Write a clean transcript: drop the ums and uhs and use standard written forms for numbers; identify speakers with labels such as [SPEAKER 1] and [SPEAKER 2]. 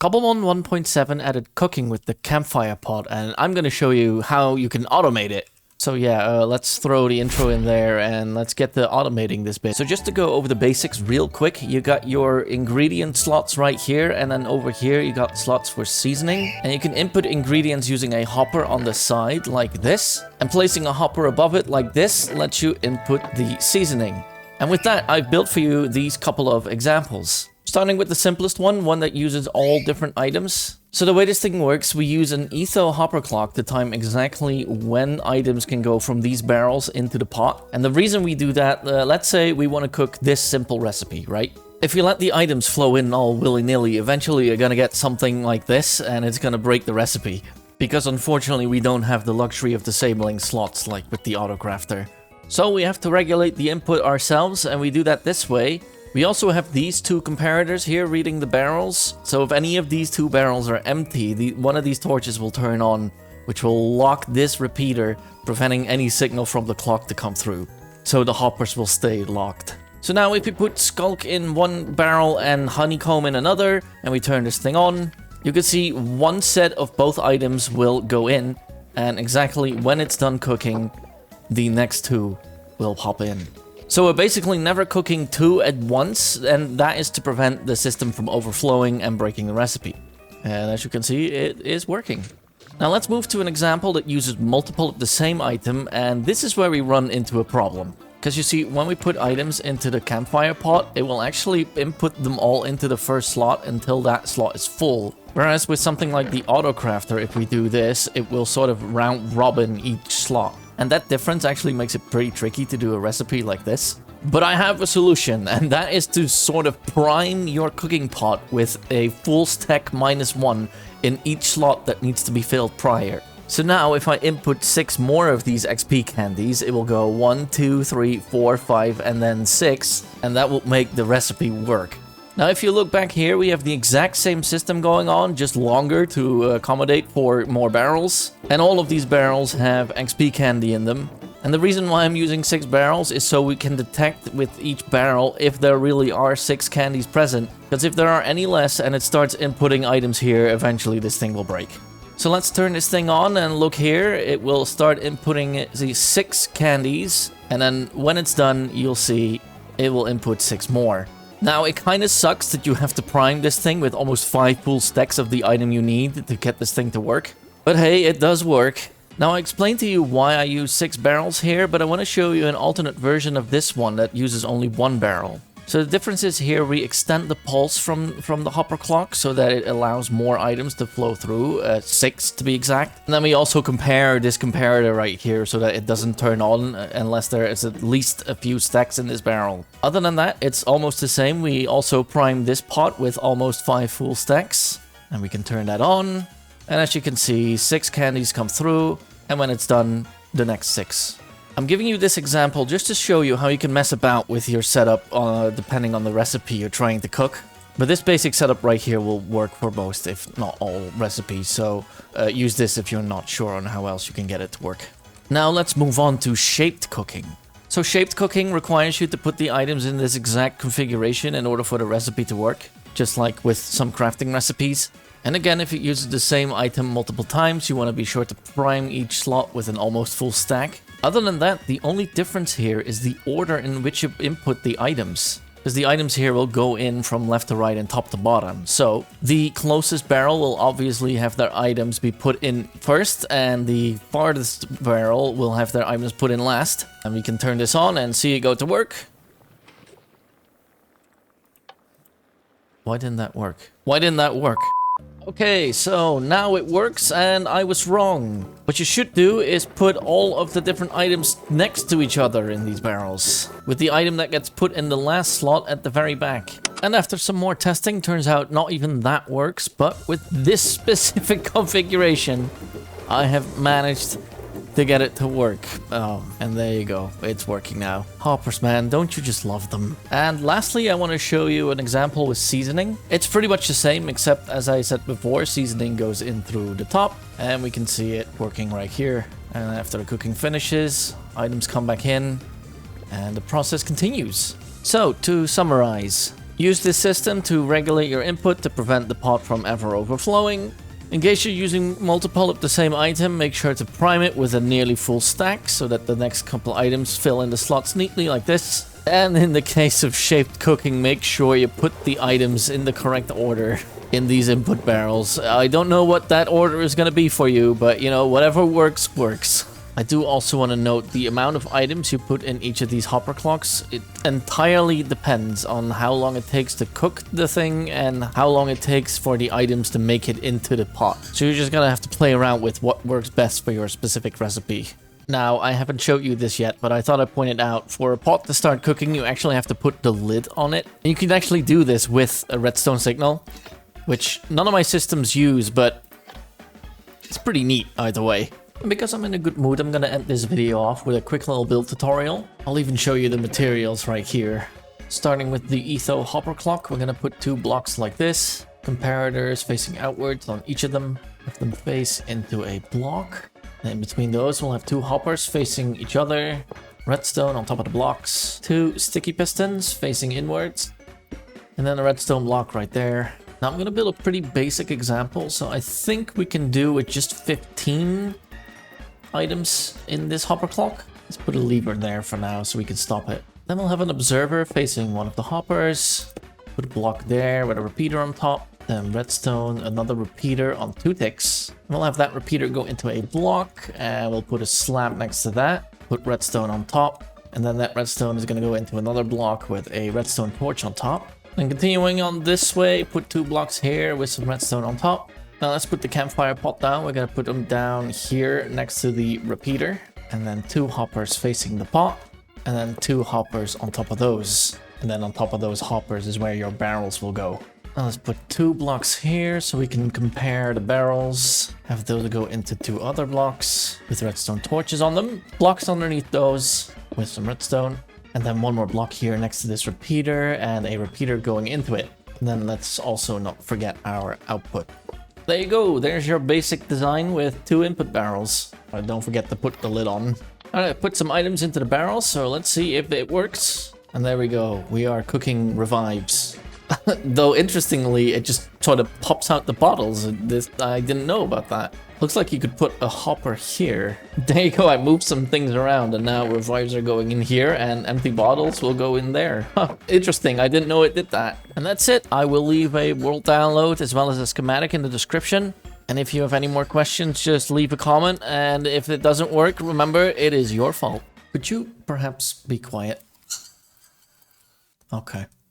[SPEAKER 1] Cobblemon 1.7 added cooking with the Campfire Pot, and I'm going to show you how you can automate it. So yeah, let's throw the intro in there and let's get to automating this bit. So just to go over the basics real quick, you got your ingredient slots right here, and then over here you got slots for seasoning. And you can input ingredients using a hopper on the side like this. And placing a hopper above it like this lets you input the seasoning. And with that, I've built for you these couple of examples. Starting with the simplest one that uses all different items. So the way this thing works, we use an etho hopper clock to time exactly when items can go from these barrels into the pot. And the reason we do that, let's say we want to cook this simple recipe, right? If you let the items flow in all willy-nilly, eventually you're gonna get something like this and it's gonna break the recipe. Because unfortunately we don't have the luxury of disabling slots like with the autocrafter. So we have to regulate the input ourselves, and we do that this way. We also have these two comparators here reading the barrels. So if any of these two barrels are empty, one of these torches will turn on, which will lock this repeater, preventing any signal from the clock to come through. So the hoppers will stay locked. So now if we put Skulk in one barrel and Honeycomb in another, and we turn this thing on, you can see one set of both items will go in, and exactly when it's done cooking, the next two will pop in. So we're basically never cooking two at once, and that is to prevent the system from overflowing and breaking the recipe. And as you can see, it is working. Now let's move to an example that uses multiple of the same item, and this is where we run into a problem. Because you see, when we put items into the Campfire Pot, it will actually input them all into the first slot until that slot is full. Whereas with something like the Autocrafter, if we do this, it will sort of round robin each slot. And that difference actually makes it pretty tricky to do a recipe like this. But I have a solution, and that is to sort of prime your cooking pot with a full stack -1 in each slot that needs to be filled prior. So now if I input 6 more of these XP candies, it will go 1, 2, 3, 4, 5, and then 6, and that will make the recipe work. Now if you look back here, we have the exact same system going on, just longer to accommodate for more barrels. And all of these barrels have XP candy in them. And the reason why I'm using 6 barrels is so we can detect with each barrel if there really are 6 candies present. Because if there are any less and it starts inputting items here, eventually this thing will break. So let's turn this thing on and look here. It will start inputting these 6 candies. And then when it's done, you'll see it will input 6 more. Now, it kind of sucks that you have to prime this thing with almost 5 full stacks of the item you need to get this thing to work. But hey, it does work. Now, I explained to you why I use 6 barrels here, but I want to show you an alternate version of this one that uses only 1 barrel. So the difference is here we extend the pulse from the hopper clock so that it allows more items to flow through, 6 to be exact. And then we also compare this comparator right here so that it doesn't turn on unless there is at least a few stacks in this barrel. Other than that, it's almost the same. We also prime this pot with almost 5 full stacks, and we can turn that on. And as you can see, 6 candies come through, and when it's done, the next 6. I'm giving you this example just to show you how you can mess about with your setup depending on the recipe you're trying to cook. But this basic setup right here will work for most, if not all, recipes, so use this if you're not sure on how else you can get it to work. Now let's move on to shaped cooking. So shaped cooking requires you to put the items in this exact configuration in order for the recipe to work, just like with some crafting recipes. And again, if it uses the same item multiple times, you want to be sure to prime each slot with an almost full stack. Other than that, the only difference here is the order in which you input the items. Because the items here will go in from left to right and top to bottom. So the closest barrel will obviously have their items be put in first, and the farthest barrel will have their items put in last. And we can turn this on and see it go to work. Why didn't that work? Why didn't that work? Okay, so now it works, and I was wrong. What you should do is put all of the different items next to each other in these barrels, with the item that gets put in the last slot at the very back. And after some more testing, turns out not even that works, but with this specific configuration, I have managed to get it to work. Oh, and there you go. It's working now. Hoppers, man, don't you just love them? And lastly, I want to show you an example with seasoning. It's pretty much the same, except as I said before, seasoning goes in through the top, and we can see it working right here. And after the cooking finishes, items come back in, and the process continues. So, to summarize, Use this system to regulate your input to prevent the pot from ever overflowing. In case you're using multiple of the same item, make sure to prime it with a nearly full stack so that the next couple items fill in the slots neatly like this. And in the case of shaped cooking, make sure you put the items in the correct order in these input barrels. I don't know what that order is going to be for you, but you know, whatever works, works. I do also want to note the amount of items you put in each of these hopper clocks. It entirely depends on how long it takes to cook the thing and how long it takes for the items to make it into the pot. So you're just gonna have to play around with what works best for your specific recipe. Now, I haven't showed you this yet, but I thought I'd point it out. For a pot to start cooking, you actually have to put the lid on it. And you can actually do this with a redstone signal, which none of my systems use, but it's pretty neat either way. And because I'm in a good mood, I'm gonna end this video off with a quick little build tutorial. I'll even show you the materials right here. Starting with the Etho hopper clock, we're gonna put 2 blocks like this. Comparators facing outwards on each of them. Have them face into a block. And in between those, we'll have 2 hoppers facing each other. Redstone on top of the blocks. 2 sticky pistons facing inwards. And then a redstone block right there. Now I'm gonna build a pretty basic example, so I think we can do with just 15 items in this hopper clock. Let's put a lever there for now so we can stop it. Then we'll have an observer facing one of the hoppers. Put a block there with a repeater on top. Then redstone, another repeater on 2 ticks. We'll have that repeater go into a block, and we'll put a slab next to that. Put redstone on top, and then that redstone is going to go into another block with a redstone torch on top. And continuing on this way, put 2 blocks here with some redstone on top. Now let's put the campfire pot down. We're going to put them down here next to the repeater. And then 2 hoppers facing the pot. And then 2 hoppers on top of those. And then on top of those hoppers is where your barrels will go. Now let's put 2 blocks here so we can compare the barrels. Have those go into 2 other blocks with redstone torches on them. Blocks underneath those with some redstone. And then 1 more block here next to this repeater and a repeater going into it. And then let's also not forget our output. There you go, there's your basic design with 2 input barrels. Don't forget to put the lid on. Alright, put some items into the barrels, so let's see if it works. And there we go, we are cooking revives. Though interestingly, it just sort of pops out the bottles. I didn't know about that. Looks like you could put a hopper here. There you go, I moved some things around and now revives are going in here and empty bottles will go in there. Huh, interesting, I didn't know it did that. And that's it. I will leave a world download as well as a schematic in the description. And if you have any more questions, just leave a comment. And if it doesn't work, remember, it is your fault. Could you perhaps be quiet? Okay.